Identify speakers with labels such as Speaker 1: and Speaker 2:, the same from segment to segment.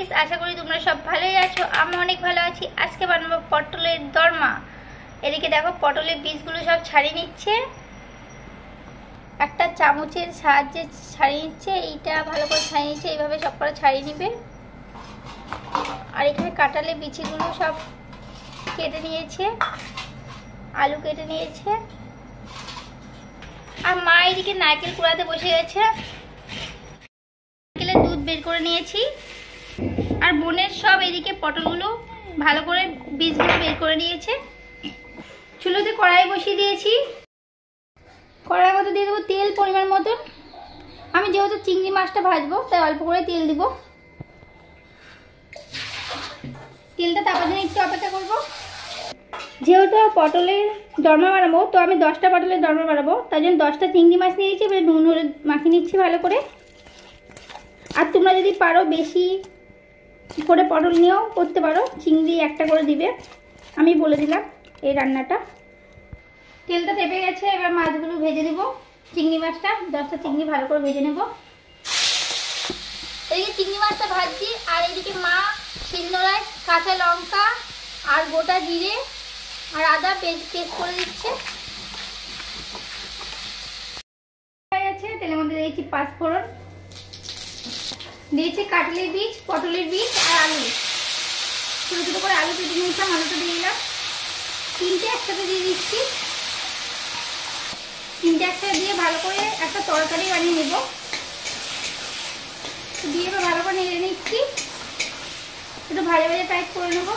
Speaker 1: Friends, আশা করি তোমরা সব ভালোই আছো। আমি অনেক ভালো আছি। আজকে বানাবো পটলের দরমা। এদিকে দেখো পটলের বীজগুলো সব ছাড়িয়ে নিচ্ছে, একটা চামচের সাহায্যে ছাড়িয়ে নিচ্ছে। এইটা ভালো করে ছাড়িয়ে নিচ্ছে, এইভাবে সব করে ছাড়িয়ে নিবে। আর এখানে কাঁঠালের বিচিগুলো সব কেটে নিয়েছে, আলু কেটে নিয়েছে। আর মা এদিকে নারকেল কুড়াতে বসে গেছে। নারকেলের দুধ বের করে নিয়েছি। আর বোনের সব এদিকে পটলগুলো ভালো করে বীজগুলো বের করে নিয়েছে। চুলোতে কড়াই বসিয়ে দিয়েছি। কড়াই মতো দিয়ে দেবো তেল পরিমাণ মতন। আমি যেহেতু চিংড়ি মাছটা ভাজবো তাই অল্প করে তেল দিব। তেলটা তারপর দিন একটু অপেক্ষা করবো। যেহেতু পটলের দরমা বানাবো, তো আমি 10টা পটলের দরমা বানাবো, তাই জন্য 10টা চিংড়ি মাছ নিয়েছি। এবার নুন হলুদ মাখিয়ে নিচ্ছি ভালো করে। আর তোমরা যদি পারো বেশি করে পটল নিয়েও করতে পারো, চিংড়ি একটা করে দিবে। আমি বলে দিলাম এই রান্নাটা। তেলটা তেপে গেছে, এবার মাছগুলো ভেজে দেবো। চিংড়ি মাছটা 10টা চিংড়ি ভালো করে ভেজে নেব। এদিকে চিংড়ি মাছটা ভাজছি, আর এদিকে মা শিলনোড়ায় কাঁচা লঙ্কা আর গোটা জিরে আর আদা পেস্ট করে দিচ্ছে। হয়ে গেছে। তেলের মধ্যে দিয়েছি পাঁচফোড়ন, দিয়েছি কাটলের বীজ, পটলের বীজ আর আলু। ছোটো ছোটো করে আলু কেটে নিয়েছিলাম, আলুটা দিয়ে দিলাম। তিনটে একসাথে দিয়ে দিচ্ছি। তিনটে একসাথে দিয়ে ভালো করে একটা তরকারি বানিয়ে নেব। দিয়ে এবার ভালো করে নেড়ে নিচ্ছি, একটু ভাজা ভাজা টাইপ করে নেবো।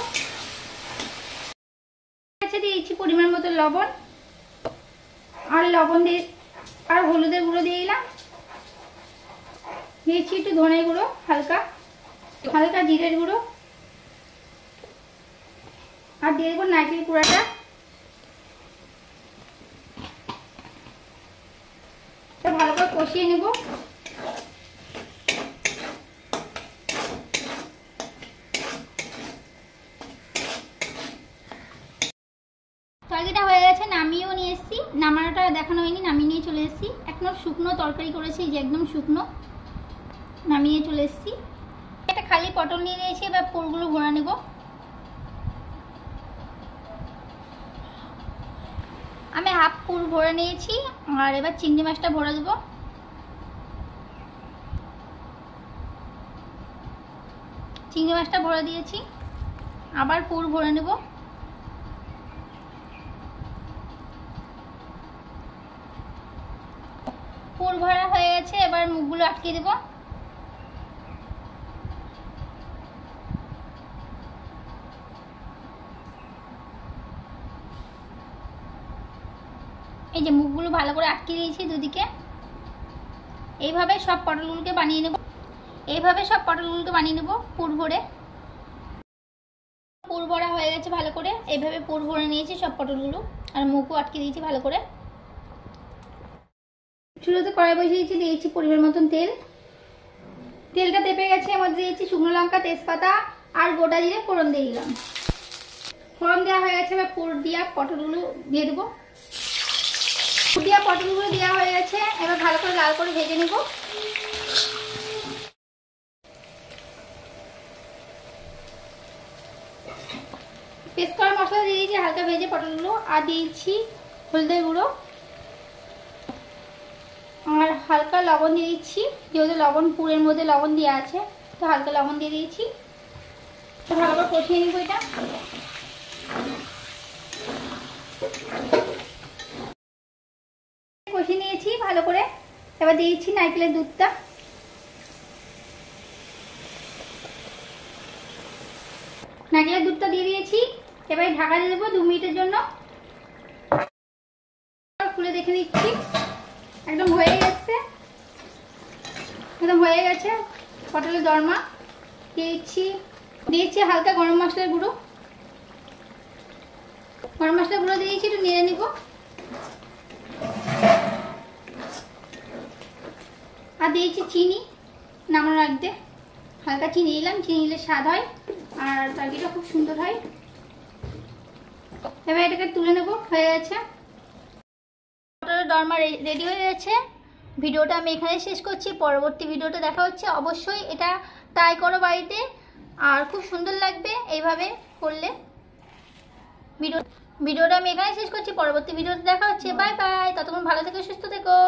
Speaker 1: দিয়েছি পরিমাণ মতো লবণ, আর লবণ দিয়ে আর হলুদের গুঁড়ো দিয়ে দিলাম। দিয়েছি একটু ধনে গুঁড়ো, হালকা হালকা জিরের গুঁড়ো, আর দিয়ে দেবো নারকেল কুড়াটা। ভালো করে কষিয়ে নেব। তরকারিটা হয়ে গেছে, নামিয়েও নিয়ে এসেছি। নামানোটা দেখানো হয়নি, নামিয়ে নিয়ে চলে এসেছি। এখনো শুকনো তরকারি করেছি, যে একদম শুকনো, নামিয়ে চলে এসেছি। একটা খালি পটল নিয়ে নিয়েছি, এবার পুরগুলো ভরা নেব। আমি হাফ পুর ভরে নিয়েছি, আর এবার চিংড়ি মাছটা ভরে দেবো। চিংড়ি মাছটা ভরে দিয়েছি, আবার পুর ভরে নেব। পুর ভরা হয়ে গেছে, এবার মুখগুলো আটকে দেব। এই যে মুখগুলো ভালো করে আটকে দিয়েছি দুদিকে। এইভাবে সব পটলগুলোকে বানিয়ে নেব। এইভাবে সব পটলগুলোকে বানিয়ে নেব পুর ভরে। পুর ভরা হয়ে গেছে ভালো করে। এইভাবে পুর ভরে নিয়েছি সব পটলগুলো, আর মুখও আটকে দিয়েছি ভালো করে। চুলোতে কড়াই বসিয়েছি, দিয়েছি পরিমাণ মতন তেল। তেলটা তেপে গেছে, এর মধ্যে দিয়েছি শুকনো লঙ্কা, তেজপাতা আর গোটা জিরে ফোড়ন দিয়ে দিলাম। ফোড়ন দেওয়া হয়ে গেছে, এবার পুর দিয়া পটলগুলো দিয়ে দেবো। পুর দিয়া পটলগুলো দেওয়া হয়ে গেছে, এবার ভালো করে লাল করে ভেজে নেব। পেস্ট করা মশলা দিয়ে দিয়েছি হালকা ভেজে পটলগুলো, আর দিয়েছি হলুদের গুঁড়ো আর হালকা লবণ দিয়ে দিচ্ছি। যেহেতু লবণ পুরের মধ্যে লবণ দেওয়া আছে, তো হালকা লবণ দিয়ে দিয়েছি। ভালো করে কষিয়ে নিব এটা। কষিয়ে নিয়েছি ভালো করে, এবার দিয়েছি নারকেলের দুধটা। নারকেলের দুধটা দিয়ে দিয়েছি, এবার ঢাকা দিয়ে দেবো 2 মিনিটের জন্য। খুলে দেখে নিচ্ছি, একদম হয়ে গেছে, একদম হয়ে গেছে পটলের দরমা। দিয়েছি হালকা গরম মশলার গুঁড়ো। গরম মশলার গুঁড়ো দিয়েছি, একটু নেড়ে নিব। আর দিয়েছি চিনি নামানোর আগে, হালকা চিনি দিলাম। চিনি দিলে স্বাদ হয় আর তরকারিটা খুব সুন্দর হয়। এবার এটাকে তুলে নেব। হয়ে গেছে পটলের দরমা, রেডি হয়ে গেছে। ভিডিওটা আমি এখানে শেষ করছি। পরবর্তী ভিডিওটা দেখা হচ্ছে। অবশ্যই এটা ট্রাই করো বাড়িতে। আর খুব সুন্দর লাগবে এইভাবে করলে। ভিডিওটা আমি এখানে শেষ করছি, পরবর্তী ভিডিওতে দেখা হচ্ছে। বাই বাই, ততক্ষণ ভালো থেকো, সুস্থ থেকো।